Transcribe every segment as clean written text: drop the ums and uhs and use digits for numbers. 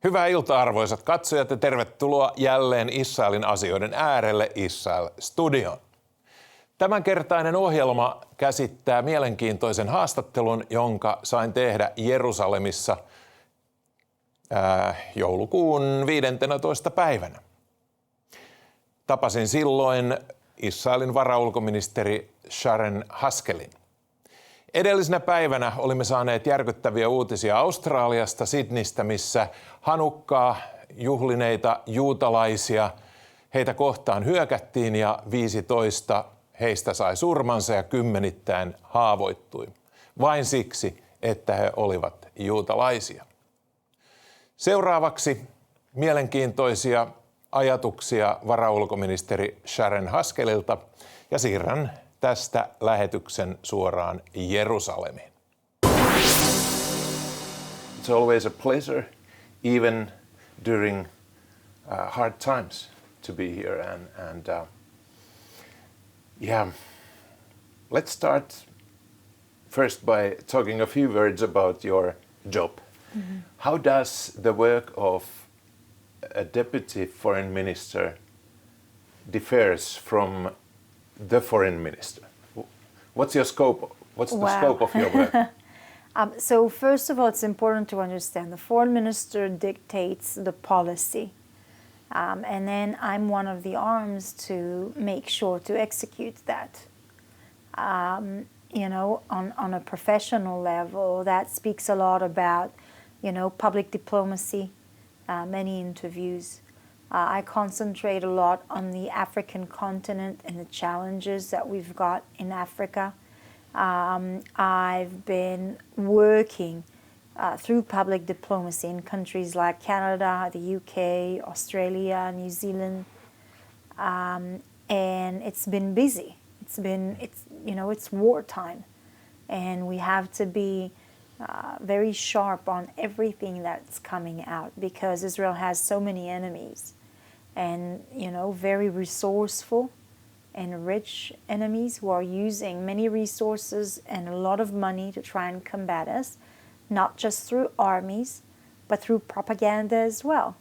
Hyvää iltaa arvoisat katsojat ja tervetuloa jälleen Israelin asioiden äärelle Israel Studioon. Tämänkertainen ohjelma käsittää mielenkiintoisen haastattelun, jonka sain tehdä Jerusalemissa joulukuun 15. päivänä. Tapasin silloin Israelin varaulkoministeri Sharren Haskelin. Edellisenä päivänä olimme saaneet järkyttäviä uutisia Australiasta, Sydneystä, missä hanukkaa, juhlineita juutalaisia, heitä kohtaan hyökättiin ja 15 heistä sai surmansa ja kymmenittäin haavoittui. Vain siksi, että he olivat juutalaisia. Seuraavaksi mielenkiintoisia ajatuksia varaulkoministeri Sharren Haskelilta ja siirrän tästä lähetyksen suoraan Jerusalemiin. It's always a pleasure, even during hard times, to be here. Let's start first by talking a few words about your job. Mm-hmm. How does the work of a deputy foreign minister differs from the foreign minister? What's your scope? What's the scope of your work? So first of all, it's important to understand the foreign minister dictates the policy. And then I'm one of the arms to make sure to execute that. On a professional level, that speaks a lot about, public diplomacy, many interviews. I concentrate a lot on the African continent and the challenges that we've got in Africa. I've been working through public diplomacy in countries like Canada, the UK, Australia, New Zealand, and it's been busy. It's wartime, and we have to be very sharp on everything that's coming out because Israel has so many enemies and, very resourceful and rich enemies who are using many resources and a lot of money to try and combat us, not just through armies, but through propaganda as well.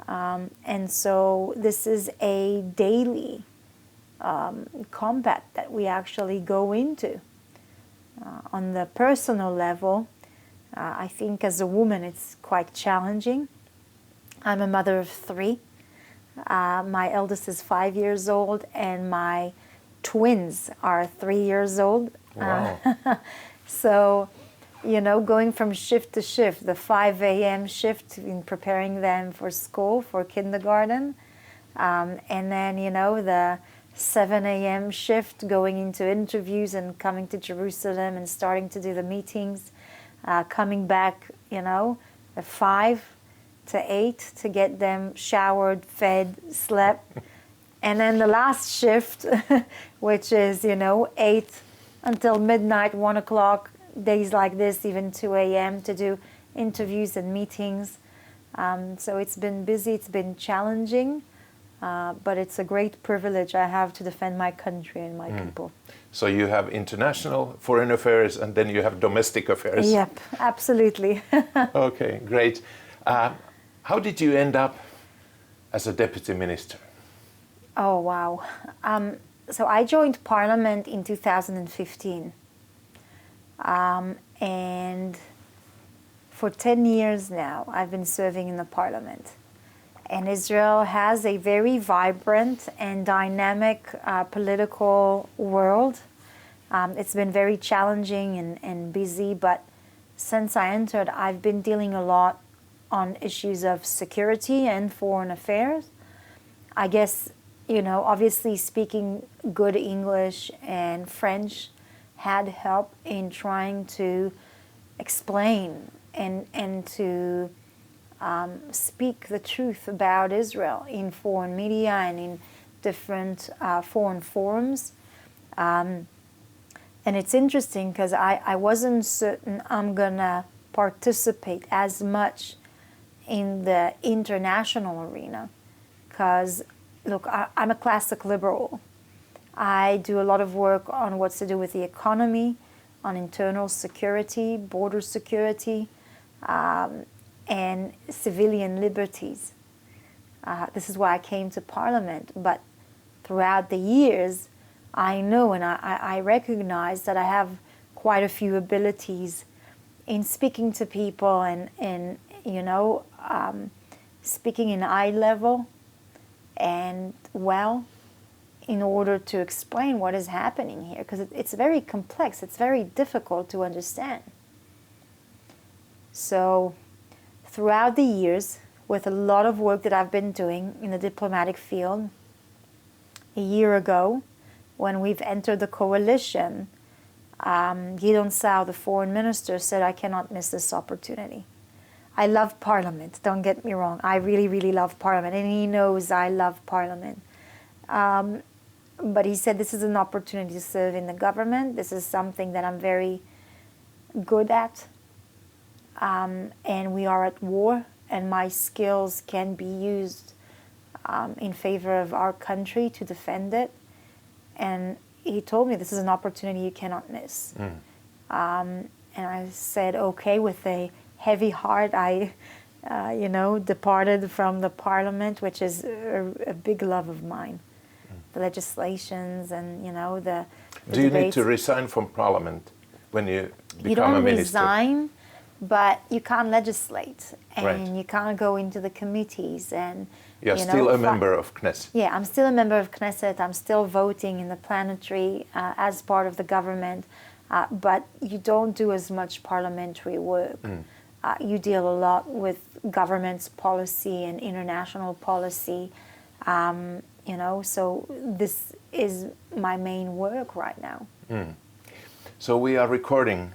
And so this is a daily combat that we actually go into. On the personal level, I think as a woman it's quite challenging. I'm a mother of 3. My eldest is 5 years old and my twins are 3 years old. Wow. So, going from shift to shift, the 5 a.m. shift in preparing them for school, for kindergarten, and then, the 7 a.m. shift going into interviews and coming to Jerusalem and starting to do the meetings, coming back, at 5 to 8 to get them showered, fed, slept. And then the last shift, which is, 8 until midnight, 1 o'clock, days like this, even 2 a.m. to do interviews and meetings. So it's been busy, it's been challenging. But it's a great privilege I have to defend my country and my people. So you have international foreign affairs and then you have domestic affairs. Yep, absolutely. Okay, great. How did you end up as a deputy minister? Oh, wow. So I joined Parliament in 2015. And for 10 years now, I've been serving in the Parliament. And Israel has a very vibrant and dynamic political world. It's been very challenging and busy, but since I entered, I've been dealing a lot on issues of security and foreign affairs. I guess, obviously speaking good English and French had help in trying to explain and to speak the truth about Israel in foreign media and in different foreign forums. And it's interesting because I wasn't certain I'm going to participate as much in the international arena because, look, I'm a classic liberal. I do a lot of work on what's to do with the economy, on internal security, border security, and civilian liberties. This is why I came to Parliament. But throughout the years, I know and I recognize that I have quite a few abilities in speaking to people and speaking in eye level and in order to explain what is happening here, because it's very complex, it's very difficult to understand. So throughout the years, with a lot of work that I've been doing in the diplomatic field, a year ago, when we've entered the coalition, Gideon Saar, the foreign minister, said, I cannot miss this opportunity. I love Parliament, don't get me wrong. I really, really love Parliament, and he knows I love Parliament. But he said, this is an opportunity to serve in the government. This is something that I'm very good at. And we are at war, and my skills can be used in favor of our country to defend it. And he told me, this is an opportunity you cannot miss. And I said, okay, with a heavy heart, I, departed from the Parliament, which is a big love of mine. The legislations and, the Do you debates. need to resign from Parliament when you become a minister? You don't resign, but you can't legislate, and Right. you can't go into the committees. And You're still a member of Knesset. Yeah, I'm still a member of Knesset. I'm still voting in the plenary as part of the government, but you don't do as much parliamentary work. You deal a lot with government's policy and international policy. So this is my main work right now. So we are recording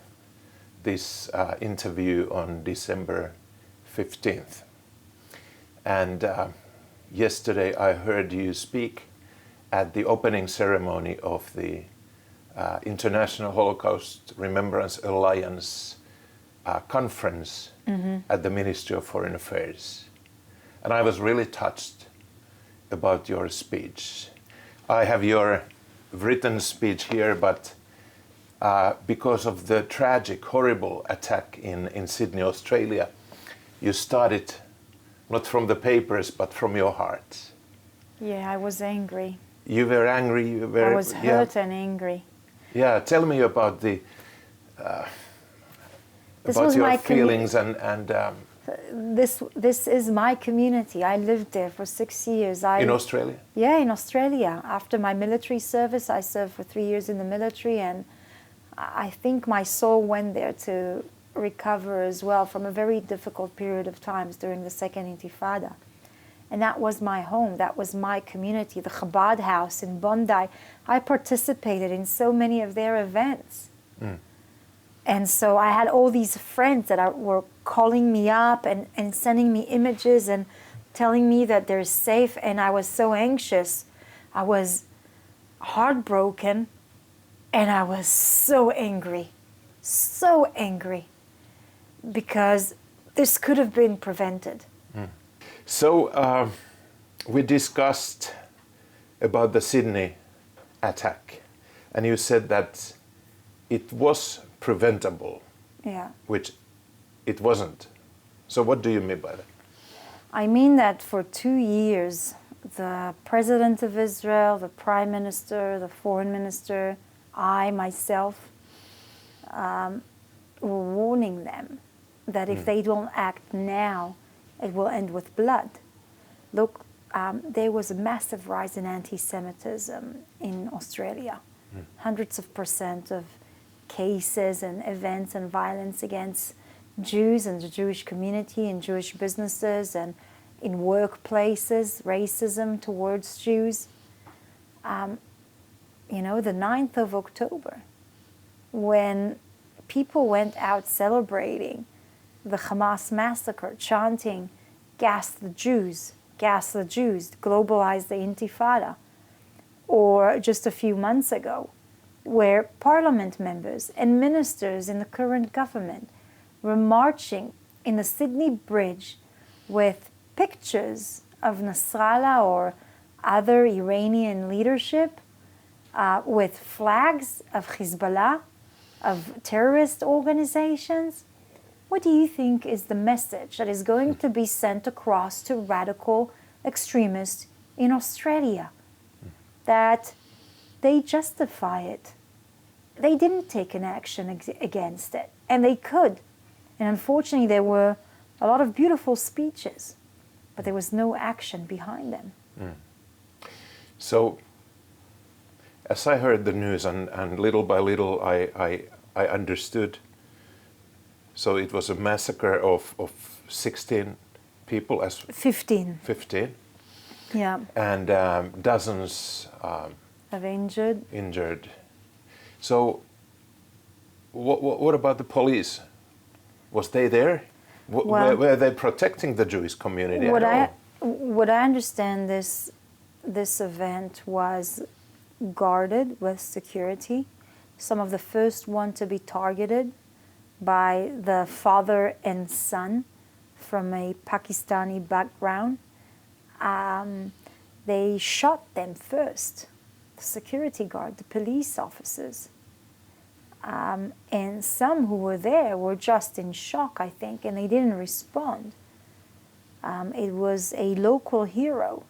this interview on December 15th. And yesterday I heard you speak at the opening ceremony of the International Holocaust Remembrance Alliance conference at the Ministry of Foreign Affairs. And I was really touched about your speech. I have your written speech here, but because of the tragic, horrible attack in Sydney, Australia, you started not from the papers, but from your heart. Yeah, I was angry. You were angry. You were, I was hurt and angry. Yeah, tell me about the This about was your my feelings and This is my community. I lived there for 6 years. in Australia. Yeah, in Australia. After my military service, I served for 3 years in the military, and I think my soul went there to recover as well from a very difficult period of times during the Second Intifada. And that was my home. That was my community. The Chabad house in Bondi. I participated in so many of their events. And so I had all these friends that were calling me up and sending me images and telling me that they're safe. And I was so anxious. I was heartbroken. And I was so angry. So angry. Because this could have been prevented. So we discussed about the Sydney attack. And you said that it was preventable, Yeah. which it wasn't. So what do you mean by that? I mean that for 2 years, the President of Israel, the Prime Minister, the Foreign Minister, I, myself, were warning them that if they don't act now, it will end with blood. Look, there was a massive rise in anti-Semitism in Australia. Hundreds of % of cases and events and violence against Jews and the Jewish community and Jewish businesses and in workplaces, racism towards Jews. The 9th of October, when people went out celebrating the Hamas massacre, chanting, gas the Jews, globalize the Intifada. Or just a few months ago, where parliament members and ministers in the current government were marching in the Sydney Bridge with pictures of Nasrallah or other Iranian leadership, with flags of Hezbollah, of terrorist organizations. What do you think is the message that is going to be sent across to radical extremists in Australia? That they justify it. They didn't take an action against it, and they could. And unfortunately, there were a lot of beautiful speeches, but there was no action behind them. So, as I heard the news, and little by little I understood, so it was a massacre of 16 people, as 15. 15, Yeah. and dozens Of injured. injured. So, what about the police? Was they there? Well, were they protecting the Jewish community What at all? what I understand, this event was guarded with security. Some of the first one to be targeted by the father and son from a Pakistani background. They shot them first, the security guard, the police officers. And some who were there were just in shock, I think, and they didn't respond. It was a local hero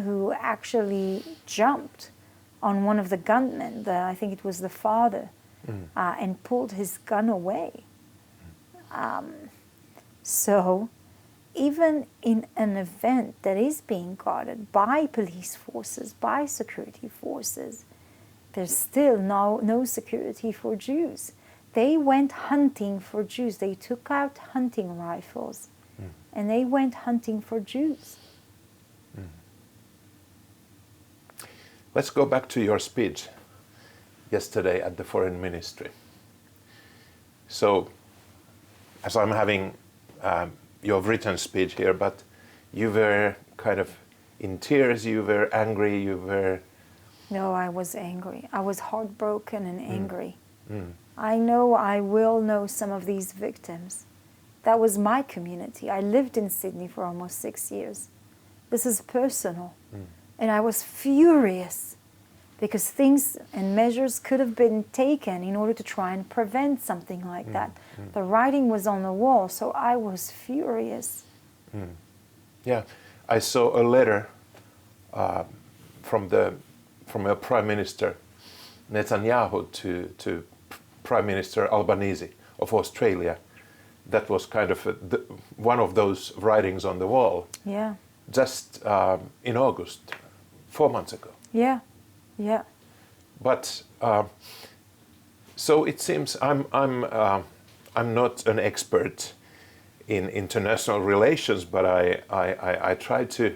who actually jumped on one of the gunmen, I think it was the father, and pulled his gun away. So even in an event that is being guarded by police forces, by security forces, there's still no security for Jews. They went hunting for Jews. They took out hunting rifles and they went hunting for Jews. Let's go back to your speech yesterday at the Foreign Ministry. So, as I'm having your written speech here, but you were kind of in tears, you were angry, you were... No, I was angry. I was heartbroken and angry. I know I will know some of these victims. That was my community. I lived in Sydney for almost 6 years. This is personal. And I was furious because things and measures could have been taken in order to try and prevent something like that. The writing was on the wall, so I was furious. Yeah, I saw a letter from a Prime Minister Netanyahu to Prime Minister Albanese of Australia. That was kind of one of those writings on the wall. Yeah. Just in August, 4 months ago. Yeah, yeah. But so it seems I'm not an expert in international relations, but I try to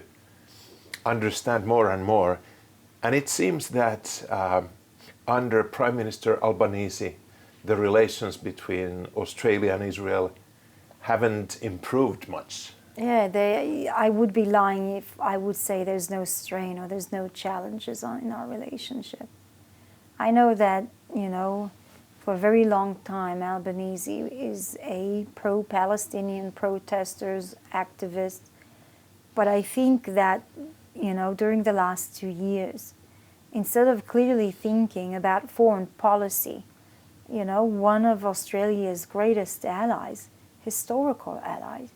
understand more and more, and it seems that under Prime Minister Albanese, the relations between Australia and Israel haven't improved much. Yeah, I would be lying if I would say there's no strain or there's no challenges in our relationship. I know that, for a very long time, Albanese is a pro-Palestinian protesters, activist. But I think that, during the last 2 years, instead of clearly thinking about foreign policy, one of Australia's greatest allies, historical allies,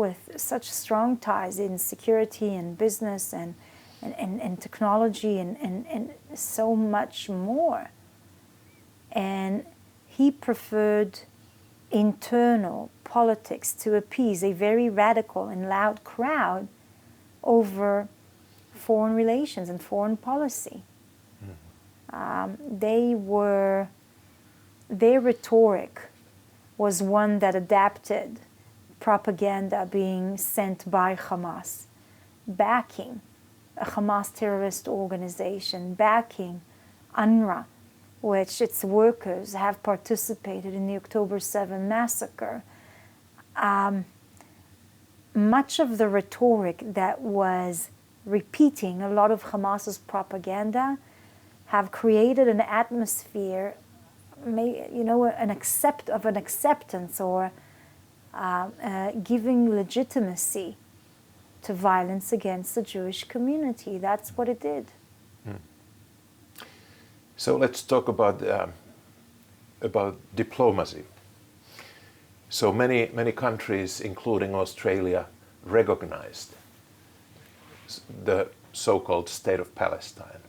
with such strong ties in security and business and technology and so much more. And he preferred internal politics to appease a very radical and loud crowd over foreign relations and foreign policy. Their rhetoric was one that adapted propaganda being sent by Hamas, backing a Hamas terrorist organization, backing UNRWA, which its workers have participated in the October 7 massacre. Much of the rhetoric that was repeating a lot of Hamas's propaganda have created an atmosphere, an acceptance or giving legitimacy to violence against the Jewish community. That's what it did. So let's talk about diplomacy. So many countries, including Australia, recognized the so-called State of Palestine.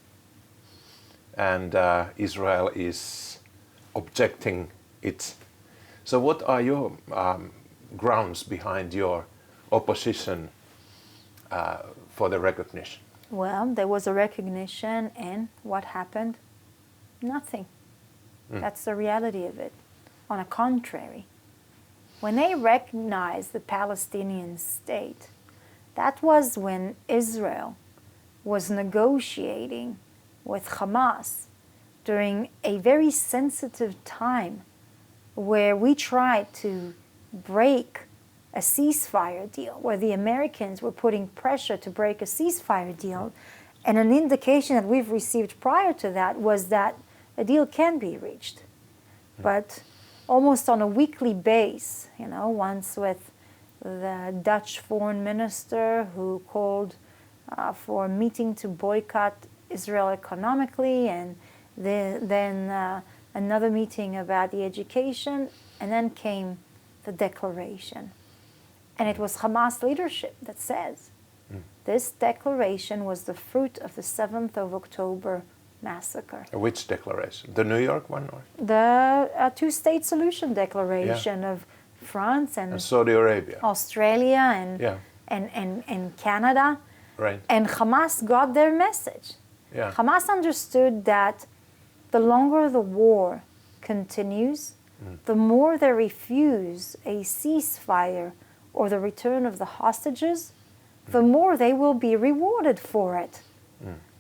And Israel is objecting it. So what are your grounds behind your opposition for the recognition? Well, there was a recognition, and what happened? Nothing. That's the reality of it. On the contrary, when they recognized the Palestinian state, that was when Israel was negotiating with Hamas during a very sensitive time where we tried to break a ceasefire deal, where the Americans were putting pressure to break a ceasefire deal. And an indication that we've received prior to that was that a deal can be reached. But almost on a weekly basis, once with the Dutch foreign minister who called for a meeting to boycott Israel economically, and then another meeting about the education, and then came the declaration. And it was Hamas leadership that says this declaration was the fruit of the 7th of October massacre. Which declaration? The New York one? Or? The two-state solution declaration of France and Saudi Arabia, Australia and Canada. Right. And Hamas got their message. Yeah. Hamas understood that the longer the war continues, the more they refuse a ceasefire or the return of the hostages, the more they will be rewarded for it.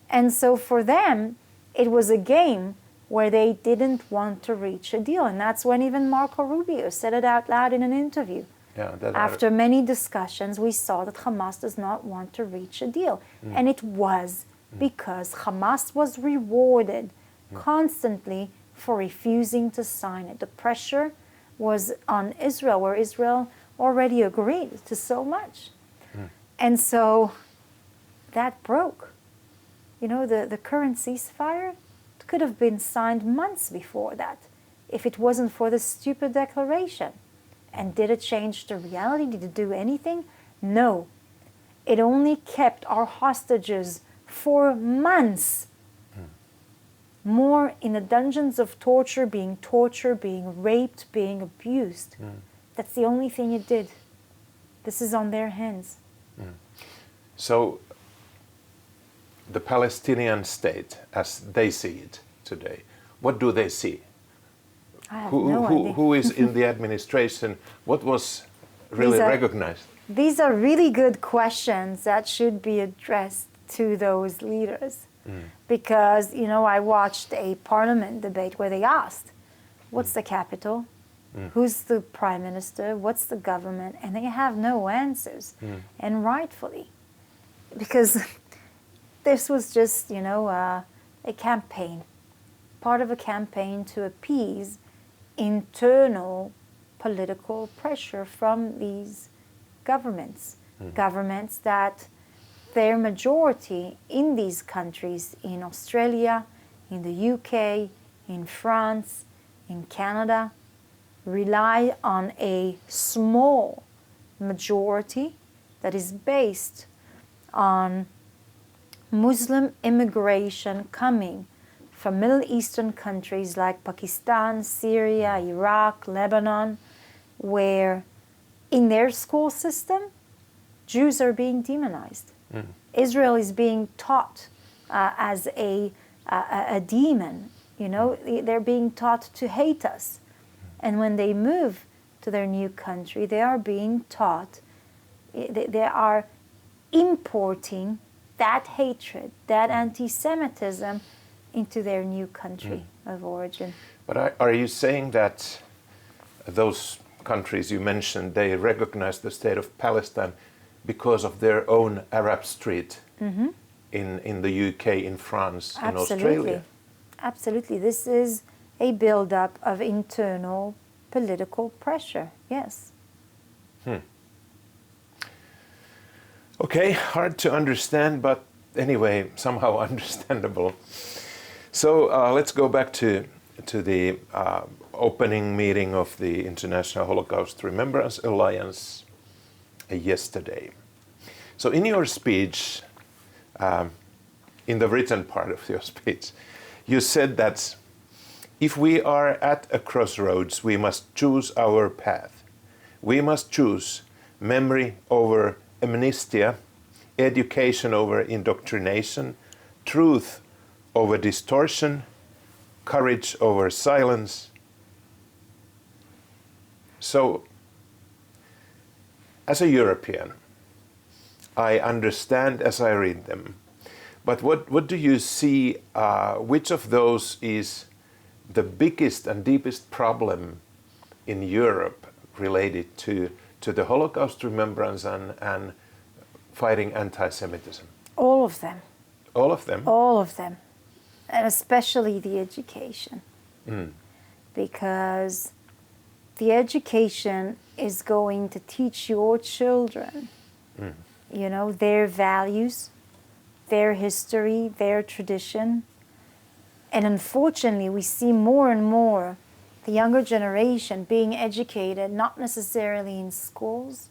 And so for them, it was a game where they didn't want to reach a deal. And that's when even Marco Rubio said it out loud in an interview. After many discussions, we saw that Hamas does not want to reach a deal. And it was because Hamas was rewarded constantly for refusing to sign it. The pressure was on Israel, where Israel already agreed to so much. And so that broke. The current ceasefire could have been signed months before that if it wasn't for the stupid declaration. And did it change the reality? Did it do anything? No. It only kept our hostages for months more in the dungeons of torture, being raped, being abused. That's the only thing it did. This is on their hands. So the Palestinian state, as they see it today, what do they see? I have no idea. Who is in the administration? What was really recognized? These are really good questions that should be addressed to those leaders. Because, I watched a parliament debate where they asked, what's the capital? Who's the prime minister? What's the government? And they have no answers. And rightfully. Because this was just, a campaign. Part of a campaign to appease internal political pressure from these governments. Governments that their majority in these countries, in Australia, in the UK, in France, in Canada, rely on a small majority that is based on Muslim immigration coming from Middle Eastern countries like Pakistan, Syria, Iraq, Lebanon, where in their school system, Jews are being demonized. Israel is being taught as a demon. They're being taught to hate us. And when they move to their new country, they are being taught, they are importing that hatred, that anti-Semitism into their new country of origin. But are you saying that those countries you mentioned, they recognize the state of Palestine because of their own Arab Street in the UK, in France, in Australia? Absolutely. This is a build-up of internal political pressure, yes. Okay, hard to understand, but anyway, somehow understandable. So let's go back to the opening meeting of the International Holocaust Remembrance Alliance yesterday. So in your speech, in the written part of your speech, you said that if we are at a crossroads, we must choose our path. We must choose memory over amnesia, education over indoctrination, truth over distortion, courage over silence. So, as a European, I understand as I read them, but what do you see, which of those is the biggest and deepest problem in Europe related to the Holocaust remembrance and fighting anti-Semitism? All of them. All of them? All of them. And especially the education. Because the education is going to teach your children, you know, their values, their history, their tradition. And unfortunately, we see more and more the younger generation being educated, not necessarily in schools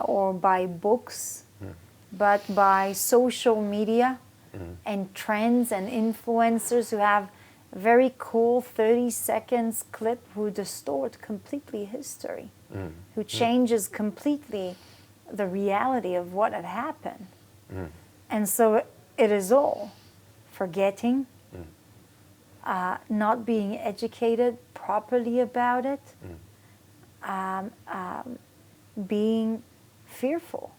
or by books, but by social media and trends and influencers who have a very cool 30 seconds clip who distort completely history, who changes completely the reality of what had happened. And so it is all forgetting, not being educated properly about it, being fearful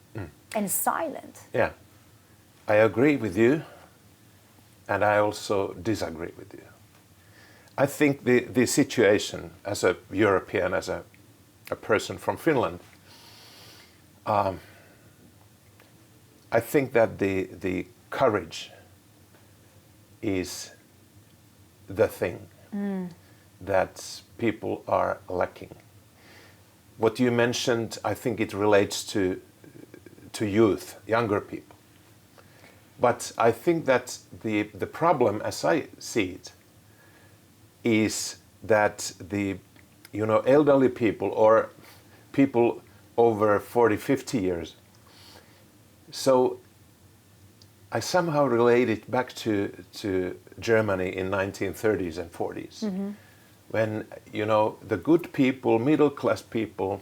and silent. Yeah, I agree with you, and I also disagree with you. I think the situation as a European, as a person from Finland, I think that the courage is the thing that people are lacking. What you mentioned, I think it relates to youth, younger people. But I think that the problem, as I see it, is that the elderly people or people over 40, 50 years. So I somehow relate it back to Germany in 1930s and 40s, when the good people, middle class people,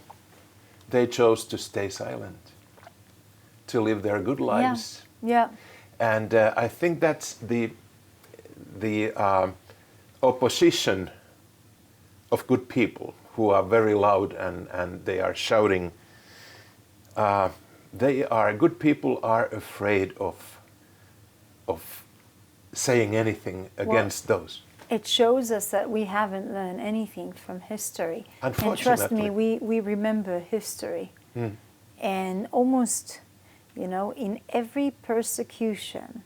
they chose to stay silent, to live their good lives. Yeah. And I think that's the opposition of good people who are very loud and they are shouting. Good people are afraid of saying anything against those. It shows us that we haven't learned anything from history. Unfortunately. And trust me, we remember history. And almost, in every persecution,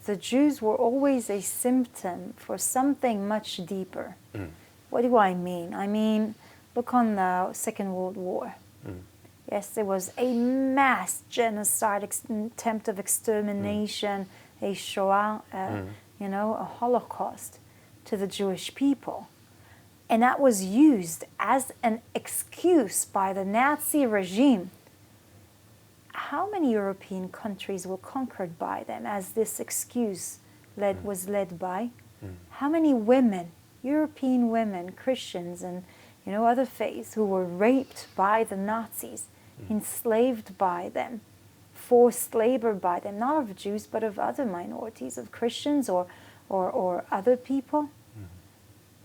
the Jews were always a symptom for something much deeper. What do I mean? I mean, look on the Second World War. Yes, there was a mass genocide, attempt of extermination, a Shoah, a Holocaust to the Jewish people. And that was used as an excuse by the Nazi regime. How many European countries were conquered by them as this excuse was led by? How many women, European women, Christians and other faiths who were raped by the Nazis, enslaved by them, forced labor by them, not of Jews but of other minorities, of Christians or other people?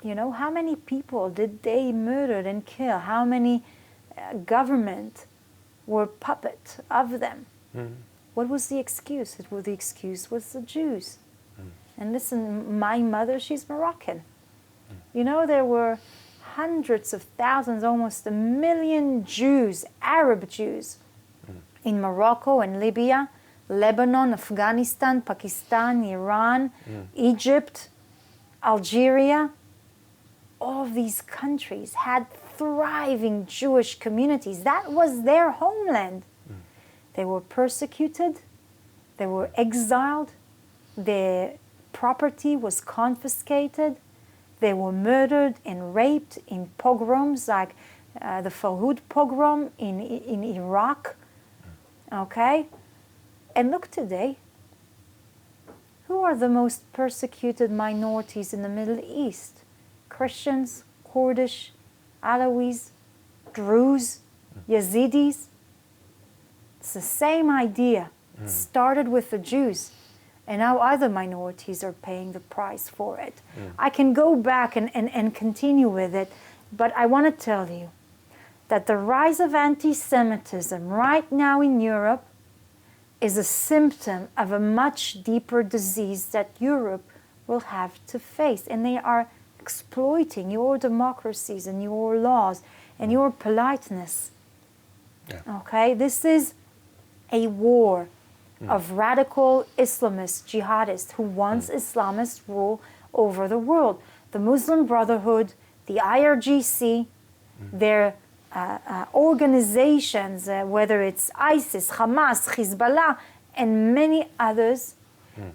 How many people did they murder and kill? How many government were puppet of them? What was the excuse? The excuse was the Jews. And listen, my mother, she's Moroccan. There were hundreds of thousands, almost 1 million Jews, Arab Jews, in Morocco and Libya, Lebanon, Afghanistan, Pakistan, Iran, Egypt, Algeria. All of these countries had thriving Jewish communities. That was their homeland. They were persecuted, they were exiled, their property was confiscated, They were murdered and raped in pogroms like the Farhud pogrom in Iraq. Okay? And look today, who are the most persecuted minorities in the Middle East? Christians, Kurdish, Alawis, Druze, Yazidis. It's the same idea. It started with the Jews, and now other minorities are paying the price for it. I can go back and continue with it, but I want to tell you that the rise of anti-Semitism right now in Europe is a symptom of a much deeper disease that Europe will have to face. And they are exploiting your democracies and your laws and your politeness. Yeah. Okay? This is a war of radical Islamists, jihadists, who wants Islamist rule over the world. The Muslim Brotherhood, the IRGC, their organizations, whether it's ISIS, Hamas, Hezbollah, and many others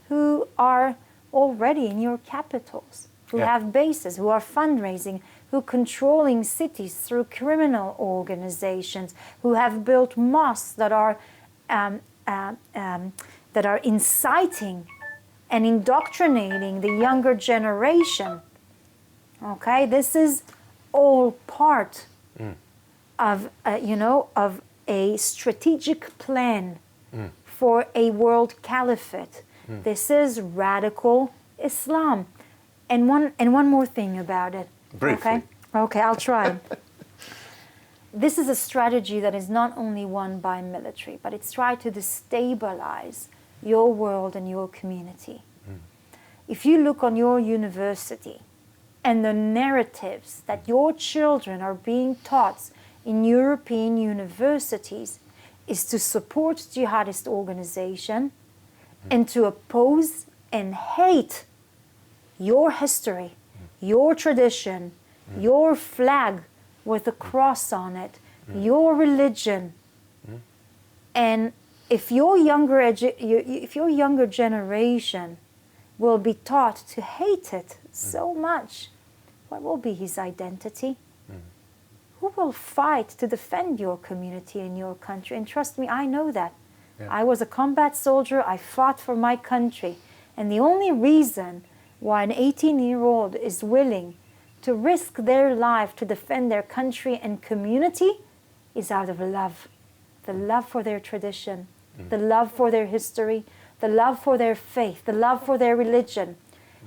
who are already in your capitals, who have bases, who are fundraising, who are controlling cities through criminal organizations, who have built mosques that are inciting and indoctrinating the younger generation. Okay, this is all part of of a strategic plan for a world caliphate. This is radical Islam. And one more thing about it. Briefly. Okay, I'll try. This is a strategy that is not only won by military, but it's tried to destabilize your world and your community. If you look on your university and the narratives that your children are being taught in European universities is to support jihadist organization and to oppose and hate your history, your tradition, your flag with a cross on it, your religion. And if your younger generation will be taught to hate it so much, what will be his identity? Who will fight to defend your community and your country? And trust me, I know that. Yeah. I was a combat soldier. I fought for my country. And the only reason why an 18-year-old is willing to risk their life to defend their country and community is out of love. The love for their tradition, the love for their history, the love for their faith, the love for their religion.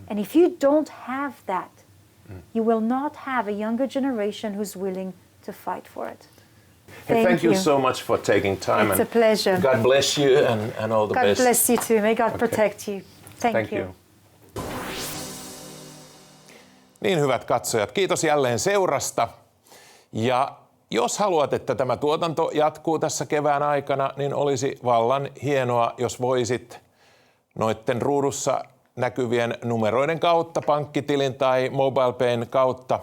And if you don't have that, you will not have a younger generation who's willing to fight for it. Hey, thank you so much for taking time. It's a pleasure. God bless you and all the best. God bless you too. May God protect you. Thank you. Niin, hyvät katsojat, kiitos jälleen seurasta. Ja jos haluat, että tämä tuotanto jatkuu tässä kevään aikana, niin olisi vallan hienoa, jos voisit noitten ruudussa näkyvien numeroiden kautta, pankkitilin tai MobilePayn kautta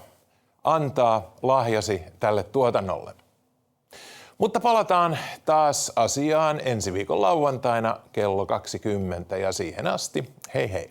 antaa lahjasi tälle tuotannolle. Mutta palataan taas asiaan ensi viikon lauantaina kello 20 ja siihen asti hei hei.